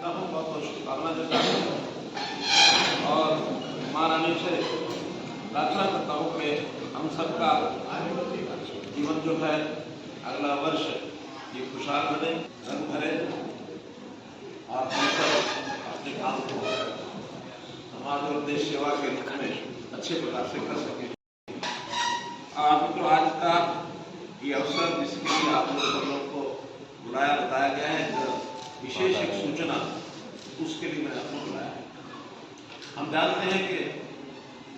हूँ, बहुत बहुत शुभकामना देता हूँ और माँ रानी से प्रार्थना करता हूँ कि हम सबका जीवन जो है अगला वर्ष ये खुशहाल बने, रंग भरे और हम सब अपने काम को समाज और देश सेवा के रूप में अच्छे प्रकार से कर सकें। तो आज का ये अवसर जिसके लिए आप लोगों को बुलाया बताया गया है, विशेष एक सूचना उसके लिए मैंने आपको बुलाया है। हम जानते हैं कि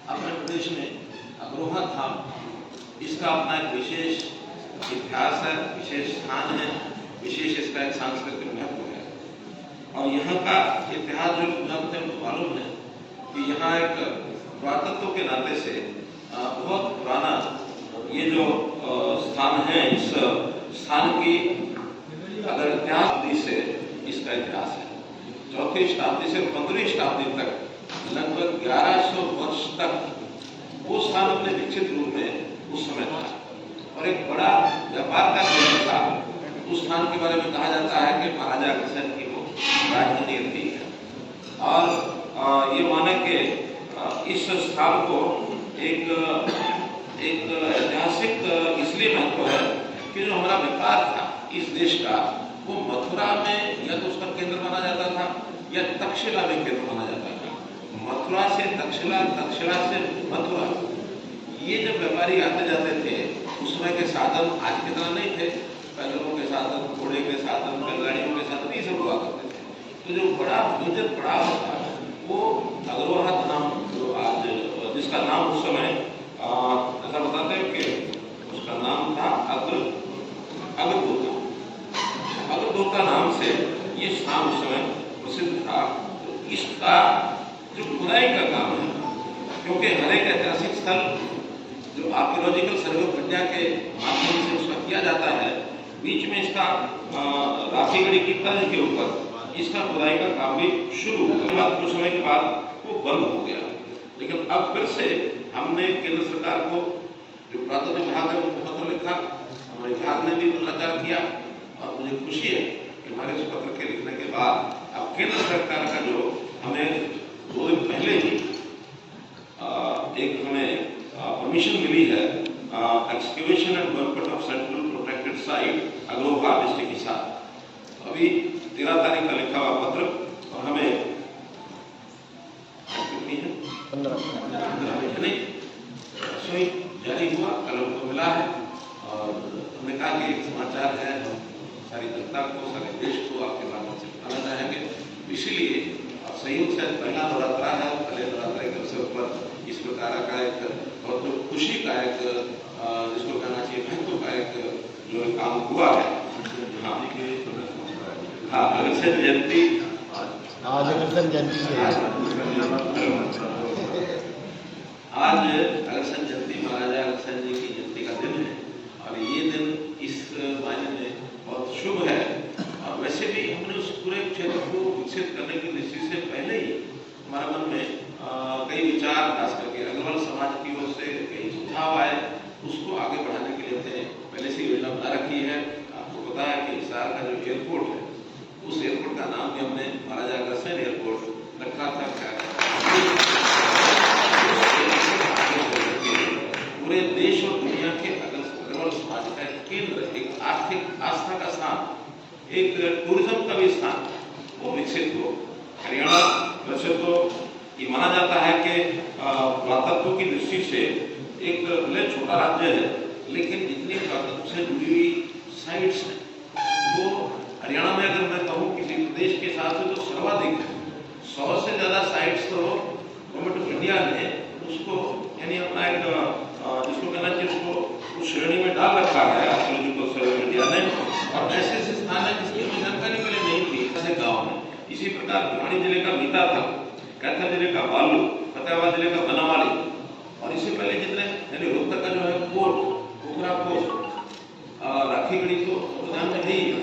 अपने प्रदेश में अग्रोहा धाम इसका अपना एक विशेष इतिहास है, विशेष स्थान है, विशेष इसका एक सांस्कृतिक महत्व है। और यहाँ का इतिहास जो जानते हैं उनको मालूम है कि यहाँ एक पुरातत्व के नाते से बहुत पुराना ये जो स्थान है, इस स्थान की अगर इतिहास से इसका इतिहास है 4वीं शताब्दी से 15वीं शताब्दी तक लगभग 1100 वर्ष तक वो स्थान अपने विकसित रूप में उस समय था और एक बड़ा व्यापार का केंद्र था। उस स्थान के बारे में कहा जाता है कि महाराजा अग्रसेन की वो राजधानी थी और ये माने कि इस स्थान को एक ऐतिहासिक इसलिए महत्व है कि जो हमारा व्यापार था इस देश का, वो मथुरा में या तो उसका केंद्र माना जाता था या तक्षशिला में केंद्र माना जाता था। मथुरा से तक्षशिला, तक्षशिला से मथुरा, ये जब व्यापारी आते जाते थे उस समय के साधन आज की तरह नहीं थे। पैदलों के साधन, घोड़े के साधन, बैलगाड़ियों के साधन, ये सब हुआ करते थे। तो जो बड़ा मेजर पड़ाव था वो अग्रोहा धाम, जो आज जिसका नाम उस समय ऐसा बताते हैं कि उसका नाम था अग्रदोता नाम से ये स्थान उस समय प्रसिद्ध था। तो इसका जो खुदाई का काम है, क्योंकि हर एक ऐतिहासिक स्थल जो आर्कियोलॉजिकल सर्वे ऑफ इंडिया के माध्यम से उसका किया जाता है, बीच में इसका राखीगढ़ी की तर्ज के ऊपर इसका खुदाई का काम भी शुरू हुआ। कुछ समय के बाद वो बंद हो गया, लेकिन अब फिर से हमने केंद्र सरकार को, जो पुरातत्व विभाग है, उनको पत्र लिखा, हमारे विभाग ने भी पत्राचार किया और मुझे खुशी है कि हमारे इस पत्र के लिखने के बाद अब केंद्र सरकार का जो हमें 2 दिन पहले ही एक हमें परमिशन मिली है excavation and workout of central protected site Agroha district के साथ। अभी 13 तारीख का लिखा हुआ पत्र और हमें 15 जारी हुआ, कल हमको मिला है और हमने कहा कि एक समाचार है, सारी जनता को, सारे देश को आपके माध्यम से बताना चाहेंगे। इसीलिए संयोग से पहला नवरात्रा है, पहले नवरात्रे के अवसर पर इस प्रकार का एक बहुत खुशी का एक जिसको कहना चाहिए महत्व का एक जो काम हुआ है। हाँ, अग्रसेन जयंती, आज अग्रसेन जयंती, महाराजा अग्रसेन जी की जयंती का दिन है और ये दिन इस मायने में बहुत शुभ है। और वैसे भी हमने उस पूरे क्षेत्र को विकसित करने की दृष्टि से पहले ही हमारे मन में कई विचार, खास करके अग्रवाल समाज की ओर से कई सुझाव आए, उसको आगे बढ़ाने के लिए पहले से योजना बना रखी है। आपको पता है कि हिसार का जो एयरपोर्ट है, उस एयरपोर्ट का नाम भी हमने महाराजा अग्रसेन एयरपोर्ट रखा था। पूरे देश और दुनिया के अग्रवाल समाज का एक केंद्र, एक आर्थिक आस्था का स्थान, एक टूरिज्म का भी स्थान वो विकसित हो। हरियाणा वैसे तो ये माना जाता है कि पुरातत्व की दृष्टि से एक भले छोटा राज्य है, लेकिन जितनी पुरातत्व से जुड़ी हुई साइट्स हैं वो हरियाणा में, अगर मैं कहूँ किसी प्रदेश के हिसाब से, तो सर्वाधिक है। 100 से ज़्यादा साइट्स तो गवर्नमेंट ऑफ इंडिया ने उसको यानी अपना एक जिसको कहना चाहिए उसको उस श्रेणी में डाल रखा है आर्कियोलॉजिकल सर्वे ऑफ इंडिया ने। और ऐसे ऐसे स्थान है जिसकी हमें जानकारी पहले नहीं थी ऐसे गाँव में। इसी प्रकार भिवानी जिले का मीता था, कैथल जिले का बालू, फतेहाबाद जिले का बनावाली और इससे पहले जितने यानी रोहतक का जो है कोट, ओखरा कोट, राखीगढ़ी, तो ध्यान में नहीं